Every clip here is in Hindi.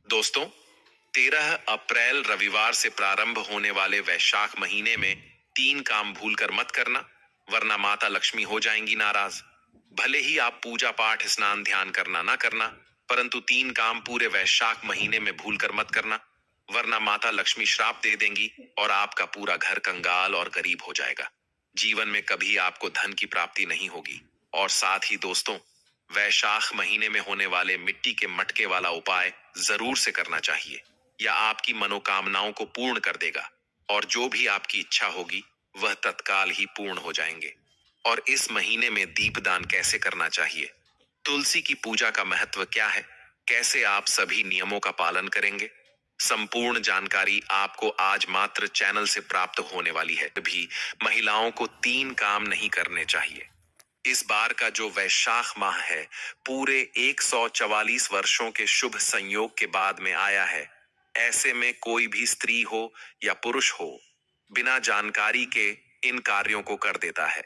दोस्तों, 13 अप्रैल रविवार से प्रारंभ होने वाले वैशाख महीने में 3 काम भूलकर मत करना, वरना माता लक्ष्मी हो जाएंगी नाराज। भले ही आप पूजा पाठ स्नान ध्यान करना ना करना, परंतु 3 काम पूरे वैशाख महीने में भूलकर मत करना, वरना माता लक्ष्मी श्राप दे देंगी और आपका पूरा घर कंगाल और गरीब हो जाएगा। जीवन में कभी आपको धन की प्राप्ति नहीं होगी। और साथ ही दोस्तों, वैशाख महीने में होने वाले मिट्टी के मटके वाला उपाय जरूर से करना चाहिए। यह आपकी मनोकामनाओं को पूर्ण कर देगा और जो भी आपकी इच्छा होगी वह तत्काल ही पूर्ण हो जाएंगे। और इस महीने में दीपदान कैसे करना चाहिए, तुलसी की पूजा का महत्व क्या है, कैसे आप सभी नियमों का पालन करेंगे, संपूर्ण जानकारी आपको आज मात्र चैनल से प्राप्त होने वाली है। भी महिलाओं को 3 काम नहीं करने चाहिए। इस बार का जो वैशाख माह है, पूरे 144 वर्षों के शुभ संयोग के बाद में आया है। ऐसे में कोई भी स्त्री हो या पुरुष हो, बिना जानकारी के इन कार्यों को कर देता है।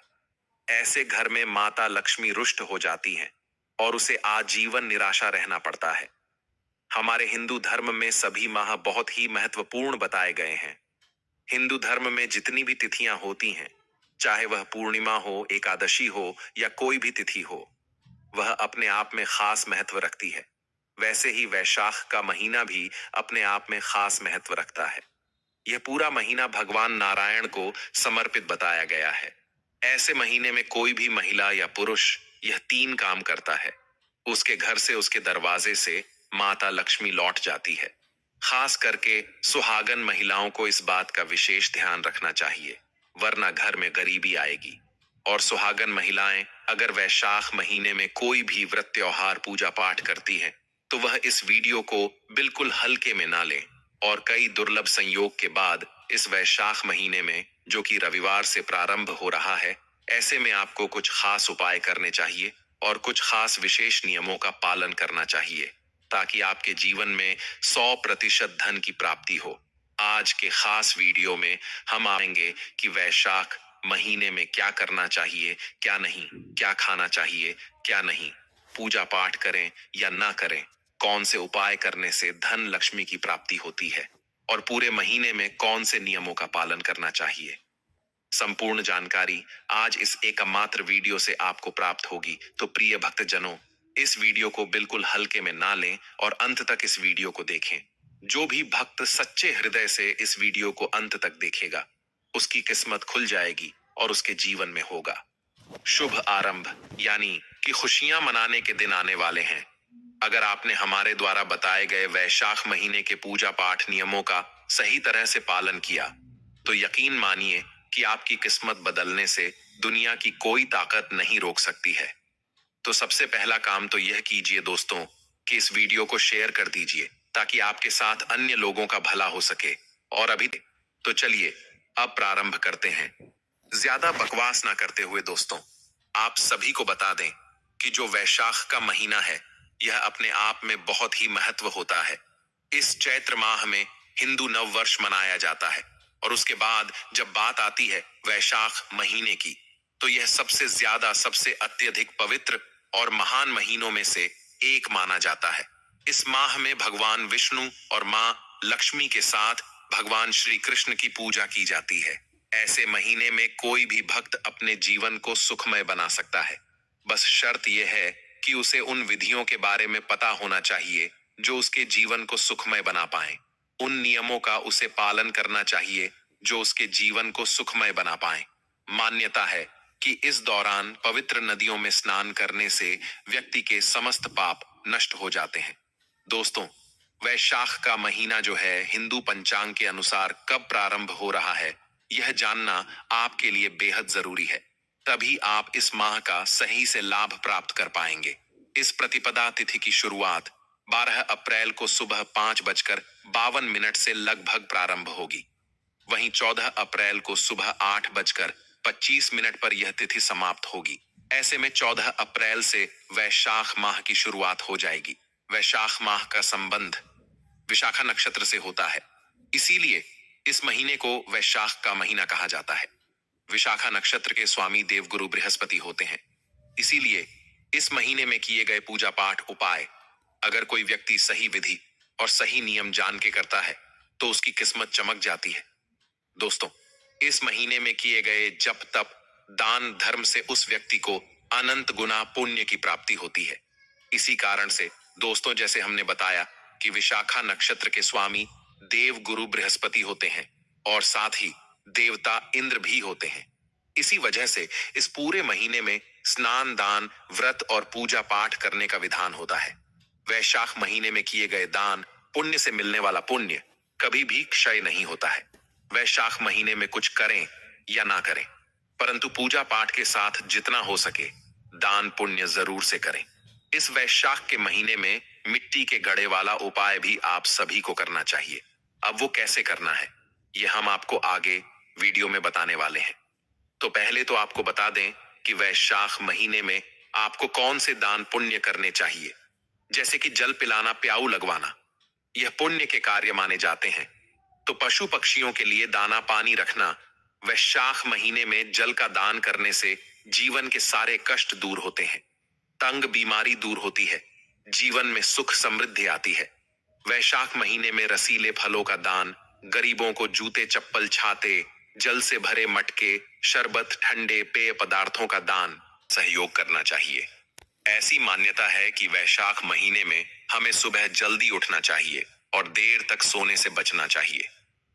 ऐसे घर में माता लक्ष्मी रुष्ट हो जाती हैं और उसे आजीवन निराशा रहना पड़ता है। हमारे हिंदू धर्म में सभी माह बहुत ही महत्वपूर्ण बताए गए हैं। हिंदू धर्म में जितनी भी तिथियां होती हैं, चाहे वह पूर्णिमा हो, एकादशी हो या कोई भी तिथि हो, वह अपने आप में खास महत्व रखती है। वैसे ही वैशाख का महीना भी अपने आप में खास महत्व रखता है। यह पूरा महीना भगवान नारायण को समर्पित बताया गया है। ऐसे महीने में कोई भी महिला या पुरुष यह 3 काम करता है, उसके घर से, उसके दरवाजे से माता लक्ष्मी लौट जाती है। खास करके सुहागन महिलाओं को इस बात का विशेष ध्यान रखना चाहिए, वरना घर में गरीबी आएगी। और सुहागन महिलाएं अगर वैशाख महीने में कोई भी व्रत त्योहार पूजा पाठ करती हैं, तो वह इस वीडियो को बिल्कुल हल्के में ना लें। और कई दुर्लभ संयोग के बाद इस वैशाख महीने में, जो कि रविवार से प्रारंभ हो रहा है, ऐसे में आपको कुछ खास उपाय करने चाहिए और कुछ खास विशेष नियमों का पालन करना चाहिए, ताकि आपके जीवन में 100% धन की प्राप्ति हो। आज के खास वीडियो में हम आएंगे कि वैशाख महीने में क्या करना चाहिए, क्या नहीं, क्या खाना चाहिए, क्या नहीं, पूजा पाठ करें या ना करें, कौन से उपाय करने से धन लक्ष्मी की प्राप्ति होती है और पूरे महीने में कौन से नियमों का पालन करना चाहिए। संपूर्ण जानकारी आज इस एकमात्र वीडियो से आपको प्राप्त होगी। तो प्रिय भक्तजनों, इस वीडियो को बिल्कुल हल्के में ना लें और अंत तक इस वीडियो को देखें। जो भी भक्त सच्चे हृदय से इस वीडियो को अंत तक देखेगा, उसकी किस्मत खुल जाएगी और उसके जीवन में होगा शुभ आरंभ, यानी कि खुशियां मनाने के दिन आने वाले हैं। अगर आपने हमारे द्वारा बताए गए वैशाख महीने के पूजा पाठ नियमों का सही तरह से पालन किया, तो यकीन मानिए कि आपकी किस्मत बदलने से दुनिया की कोई ताकत नहीं रोक सकती है। तो सबसे पहला काम तो यह कीजिए दोस्तों कि इस वीडियो को शेयर कर दीजिए, ताकि आपके साथ अन्य लोगों का भला हो सके। और अभी तो चलिए अब प्रारंभ करते हैं। ज्यादा बकवास ना करते हुए दोस्तों, आप सभी को बता दें कि जो वैशाख का महीना है, यह अपने आप में बहुत ही महत्व होता है। इस चैत्र माह में हिंदू नव वर्ष मनाया जाता है और उसके बाद जब बात आती है वैशाख महीने की, तो यह सबसे ज्यादा, सबसे अत्यधिक पवित्र और महान महीनों में से एक माना जाता है। इस माह में भगवान विष्णु और मां लक्ष्मी के साथ भगवान श्री कृष्ण की पूजा की जाती है। ऐसे महीने में कोई भी भक्त अपने जीवन को सुखमय बना सकता है। बस शर्त यह है कि उसे उन विधियों के बारे में पता होना चाहिए जो उसके जीवन को सुखमय बना पाए। उन नियमों का उसे पालन करना चाहिए जो उसके जीवन को सुखमय बना पाए। मान्यता है कि इस दौरान पवित्र नदियों में स्नान करने से व्यक्ति के समस्त पाप नष्ट हो जाते हैं। दोस्तों, वैशाख का महीना जो है, हिंदू पंचांग के अनुसार कब प्रारंभ हो रहा है, यह जानना आपके लिए बेहद जरूरी है। तभी आप इस माह का सही से लाभ प्राप्त कर पाएंगे। इस प्रतिपदा तिथि की शुरुआत 12 अप्रैल को सुबह 5:52 से लगभग प्रारंभ होगी। वहीं 14 अप्रैल को सुबह 8:25 पर यह तिथि समाप्त होगी। ऐसे में 14 अप्रैल से वैशाख माह की शुरुआत हो जाएगी। वैशाख माह का संबंध विशाखा नक्षत्र से होता है, इसीलिए इस महीने को वैशाख का महीना कहा जाता है। विशाखा नक्षत्र के स्वामी देवगुरु बृहस्पति होते हैं, इसीलिए इस महीने में किए गए पूजा पाठ उपाय अगर कोई व्यक्ति सही विधि और सही नियम जान के करता है तो उसकी किस्मत चमक जाती है। दोस्तों, इस महीने में किए गए जप तप दान धर्म से उस व्यक्ति को अनंत गुना पुण्य की प्राप्ति होती है। इसी कारण से दोस्तों, जैसे हमने बताया कि विशाखा नक्षत्र के स्वामी देव गुरु बृहस्पति होते हैं और साथ ही देवता इंद्र भी होते हैं। इसी वजह से इस पूरे महीने में स्नान दान व्रत और पूजा पाठ करने का विधान होता है। वैशाख महीने में किए गए दान पुण्य से मिलने वाला पुण्य कभी भी क्षय नहीं होता है। वैशाख महीने में कुछ करें या ना करें, परंतु पूजा पाठ के साथ जितना हो सके दान पुण्य जरूर से करें। इस वैशाख के महीने में मिट्टी के घड़े वाला उपाय भी आप सभी को करना चाहिए। अब वो कैसे करना है, ये हम आपको आगे वीडियो में बताने वाले हैं। तो पहले तो आपको बता दें कि वैशाख महीने में आपको कौन से दान पुण्य करने चाहिए। जैसे कि जल पिलाना, प्याऊ लगवाना, यह पुण्य के कार्य माने जाते हैं। तो पशु पक्षियों के लिए दाना पानी रखना, वैशाख महीने में जल का दान करने से जीवन के सारे कष्ट दूर होते हैं, तंग बीमारी दूर होती है, जीवन में सुख समृद्धि आती है। वैशाख महीने में रसीले फलों का दान, गरीबों को जूते चप्पल छाते, जल से भरे मटके, शरबत, ठंडे पेय पदार्थों का दान सहयोग करना चाहिए। ऐसी मान्यता है कि वैशाख महीने में हमें सुबह जल्दी उठना चाहिए और देर तक सोने से बचना चाहिए।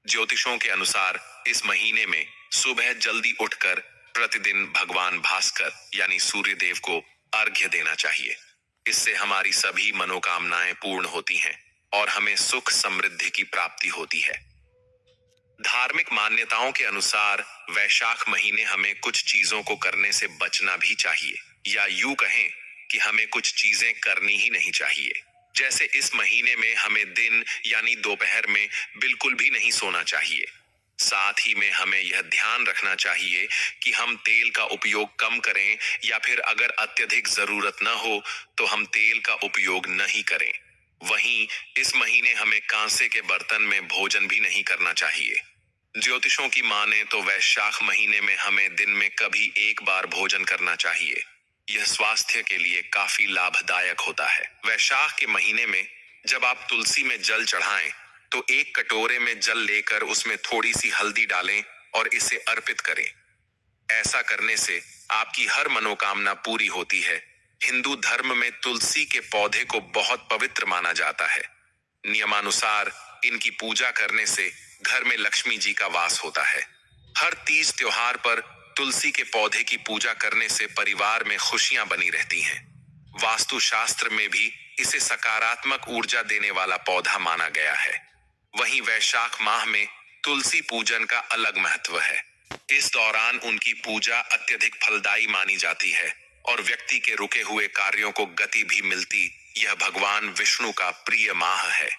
ज्योतिषों के अनुसार इस महीने में सुबह जल्दी उठकर प्रतिदिन भगवान भास्कर यानी सूर्य देव को अर्घ्य देना चाहिए। इससे हमारी सभी मनोकामनाएं पूर्ण होती हैं और हमें सुख समृद्धि की प्राप्ति होती है। धार्मिक मान्यताओं के अनुसार वैशाख महीने हमें कुछ चीजों को करने से बचना भी चाहिए, या यूं कहें कि हमें कुछ चीजें करनी ही नहीं चाहिए। जैसे इस महीने में हमें दिन यानी दोपहर में बिल्कुल भी नहीं सोना चाहिए। साथ ही में हमें यह ध्यान रखना चाहिए कि हम तेल का उपयोग कम करें, या फिर अगर अत्यधिक जरूरत न हो तो हम तेल का उपयोग नहीं करें। वहीं इस महीने हमें कांसे के बर्तन में भोजन भी नहीं करना चाहिए। ज्योतिषों की माने तो वैशाख महीने में हमें दिन में कभी एक बार भोजन करना चाहिए। यह स्वास्थ्य के लिए काफी लाभदायक होता है। वैशाख के महीने में जब आप तुलसी में जल चढ़ाएं तो एक कटोरे में जल लेकर उसमें थोड़ी सी हल्दी डालें और इसे अर्पित करें। ऐसा करने से आपकी हर मनोकामना पूरी होती है। हिंदू धर्म में तुलसी के पौधे को बहुत पवित्र माना जाता है। नियमानुसार इनकी पूजा करने से घर में लक्ष्मी जी का वास होता है। हर तीज त्योहार पर तुलसी के पौधे की पूजा करने से परिवार में खुशियां बनी रहती हैं। वास्तु शास्त्र में भी इसे सकारात्मक ऊर्जा देने वाला पौधा माना गया है। वहीं वैशाख माह में तुलसी पूजन का अलग महत्व है। इस दौरान उनकी पूजा अत्यधिक फलदायी मानी जाती है और व्यक्ति के रुके हुए कार्यों को गति भी मिलती। यह भगवान विष्णु का प्रिय माह है।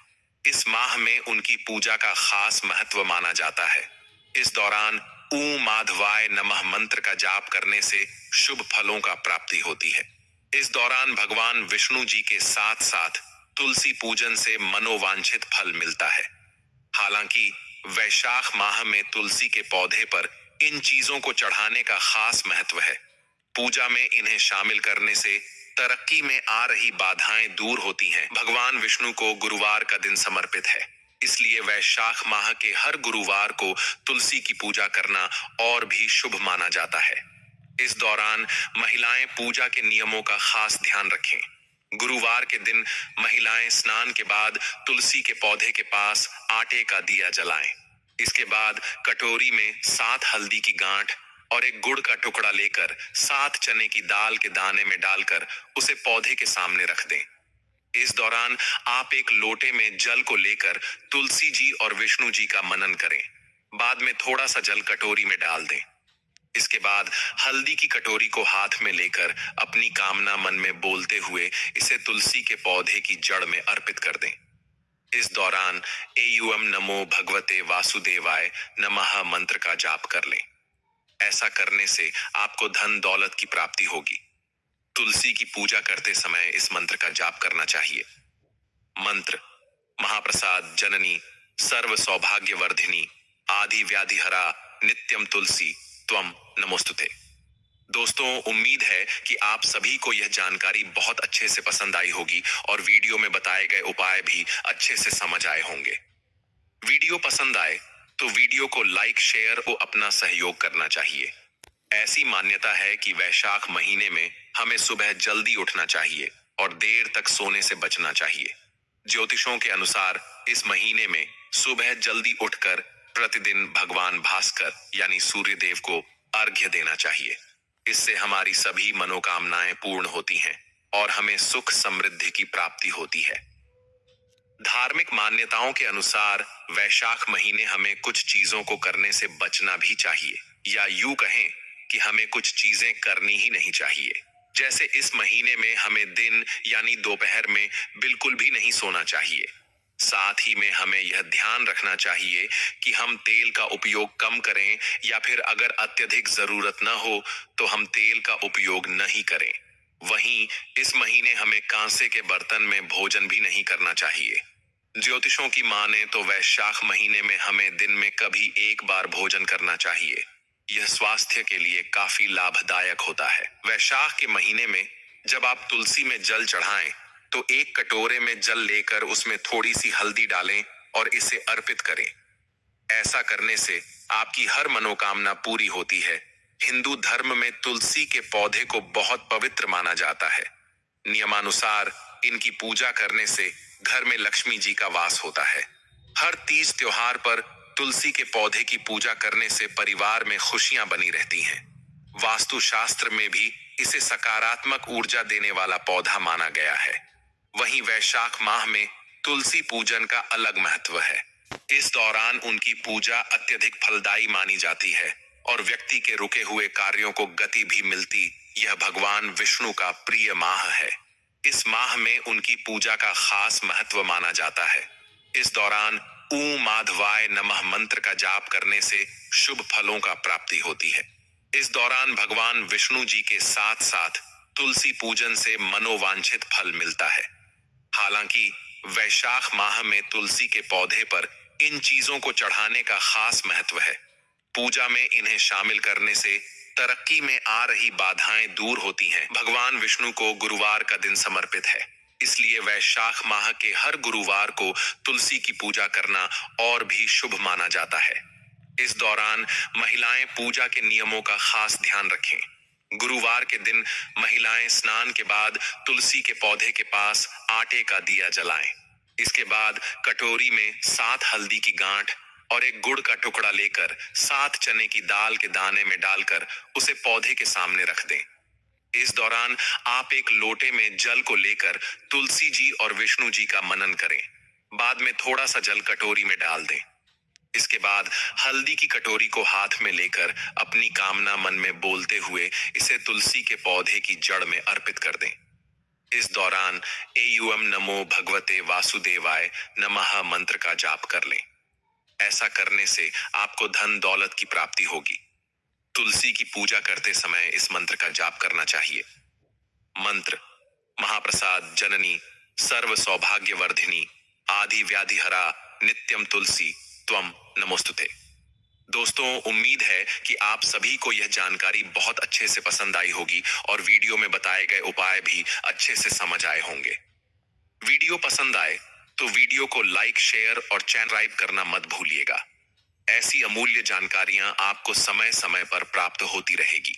इस माह में उनकी पूजा का खास महत्व माना जाता है। इस दौरान ऊ माधवाय नमः मंत्र का जाप करने से शुभ फलों का प्राप्ति होती है। इस दौरान भगवान विष्णु जी के साथ साथ तुलसी पूजन से मनोवांछित फल मिलता है। हालांकि वैशाख माह में तुलसी के पौधे पर इन चीजों को चढ़ाने का खास महत्व है। पूजा में इन्हें शामिल करने से तरक्की में आ रही बाधाएं दूर होती हैं। भगवान विष्णु को गुरुवार का दिन समर्पित है, इसलिए वैशाख माह के हर गुरुवार को तुलसी की पूजा करना और भी शुभ माना जाता है। इस दौरान महिलाएं पूजा के नियमों का खास ध्यान रखें। गुरुवार के दिन महिलाएं स्नान के बाद तुलसी के पौधे के पास आटे का दिया जलाएं। इसके बाद कटोरी में 7 हल्दी की गांठ और एक गुड़ का टुकड़ा लेकर 7 चने की दाल के दाने में डालकर उसे पौधे के सामने रख दें। इस दौरान आप एक लोटे में जल को लेकर तुलसी जी और विष्णु जी का मनन करें। बाद में थोड़ा सा जल कटोरी में डाल दें। इसके बाद हल्दी की कटोरी को हाथ में लेकर अपनी कामना मन में बोलते हुए इसे तुलसी के पौधे की जड़ में अर्पित कर दें। इस दौरान एयुम नमो भगवते वासुदेवाय नमः मंत्र का जाप कर लें। ऐसा करने से आपको धन दौलत की प्राप्ति होगी। तुलसी की पूजा करते समय इस मंत्र का जाप करना चाहिए। मंत्र: महाप्रसाद जननी सर्व सौभाग्यवर्धिनी आदि व्याधिहरा नित्यम तुलसी त्वम नमोस्तुते। दोस्तों, उम्मीद है कि आप सभी को यह जानकारी बहुत अच्छे से पसंद आई होगी और वीडियो में बताए गए उपाय भी अच्छे से समझ आए होंगे। वीडियो पसंद आए तो वीडियो को लाइक, शेयर और अपना सहयोग करना चाहिए। ऐसी मान्यता है कि वैशाख महीने में हमें सुबह जल्दी उठना चाहिए और देर तक सोने से बचना चाहिए। ज्योतिषों के अनुसार इस महीने में सुबह जल्दी उठकर प्रतिदिन भगवान भास्कर यानी सूर्य देव को अर्घ्य देना चाहिए। इससे हमारी सभी मनोकामनाएं पूर्ण होती हैं और हमें सुख समृद्धि की प्राप्ति होती है। धार्मिक मान्यताओं के अनुसार वैशाख महीने हमें कुछ चीजों को करने से बचना भी चाहिए, या यूं कहें कि हमें कुछ चीजें करनी ही नहीं चाहिए। जैसे इस महीने में हमें दिन यानी दोपहर में बिल्कुल भी नहीं सोना चाहिए। साथ ही में हमें यह ध्यान रखना चाहिए कि हम तेल का उपयोग कम करें, या फिर अगर अत्यधिक जरूरत न हो तो हम तेल का उपयोग नहीं करें। वहीं इस महीने हमें कांसे के बर्तन में भोजन भी नहीं करना चाहिए। ज्योतिषों की माने तो वैशाख महीने में हमें दिन में कभी एक बार भोजन करना चाहिए। यह स्वास्थ्य के लिए काफी लाभदायक होता है। वैशाख के महीने में जब आप तुलसी में जल चढ़ाएं तो एक कटोरे में जल लेकर उसमें थोड़ी सी हल्दी डालें और इसे अर्पित करें। ऐसा करने से आपकी हर मनोकामना पूरी होती है। हिंदू धर्म में तुलसी के पौधे को बहुत पवित्र माना जाता है। नियमानुसार इनकी पूजा करने से घर में लक्ष्मी जी का वास होता है। हर तीज त्योहार पर तुलसी के पौधे की पूजा करने से परिवार में खुशियां बनी रहती हैं। वास्तु शास्त्र में भी इसे सकारात्मक ऊर्जा देने वाला पौधा माना गया है। वहीं वैशाख माह में तुलसी पूजन का अलग महत्व है। इस दौरान उनकी पूजा अत्यधिक फलदायी मानी जाती है और व्यक्ति के रुके हुए कार्यों को गति भी मिलती। यह भगवान विष्णु का प्रिय माह है। इस माह में उनकी पूजा का खास महत्व माना जाता है। इस दौरान ऊं माधवाय नमः मंत्र का जाप करने से शुभ फलों का प्राप्ति होती है। इस दौरान भगवान विष्णु जी के साथ साथ तुलसी पूजन से मनोवांछित फल मिलता है। हालांकि वैशाख माह में तुलसी के पौधे पर इन चीजों को चढ़ाने का खास महत्व है। पूजा में इन्हें शामिल करने से तरक्की में आ रही बाधाएं दूर होती हैं। भगवान विष्णु को गुरुवार का दिन समर्पित है, इसलिए वैशाख माह के हर गुरुवार को तुलसी की पूजा करना और भी शुभ माना जाता है। इस दौरान महिलाएं पूजा के नियमों का खास ध्यान रखें। गुरुवार के दिन महिलाएं स्नान के बाद तुलसी के पौधे के पास आटे का दिया जलाएं। इसके बाद कटोरी में 7 हल्दी की गांठ और एक गुड़ का टुकड़ा लेकर 7 चने की दाल के दाने में डालकर उसे पौधे के सामने रख दें। इस दौरान आप एक लोटे में जल को लेकर तुलसी जी और विष्णु जी का मनन करें। बाद में थोड़ा सा जल कटोरी में डाल दें। इसके बाद हल्दी की कटोरी को हाथ में लेकर अपनी कामना मन में बोलते हुए इसे तुलसी के पौधे की जड़ में अर्पित कर दें। इस दौरान एयुम नमो भगवते वासुदेवाय नमः मंत्र का जाप कर लें। ऐसा करने से आपको धन दौलत की प्राप्ति होगी। तुलसी की पूजा करते समय इस मंत्र का जाप करना चाहिए। मंत्र: महाप्रसाद जननी सर्व सौभाग्यवर्धिनी आदि व्याधिहरा नित्यम तुलसी त्वम नमोस्तुते। दोस्तों, उम्मीद है कि आप सभी को यह जानकारी बहुत अच्छे से पसंद आई होगी और वीडियो में बताए गए उपाय भी अच्छे से समझ आए होंगे। वीडियो पसंद आए तो वीडियो को लाइक, शेयर और सब्सक्राइब करना मत भूलिएगा। ऐसी अमूल्य जानकारियां आपको समय समय पर प्राप्त होती रहेगी।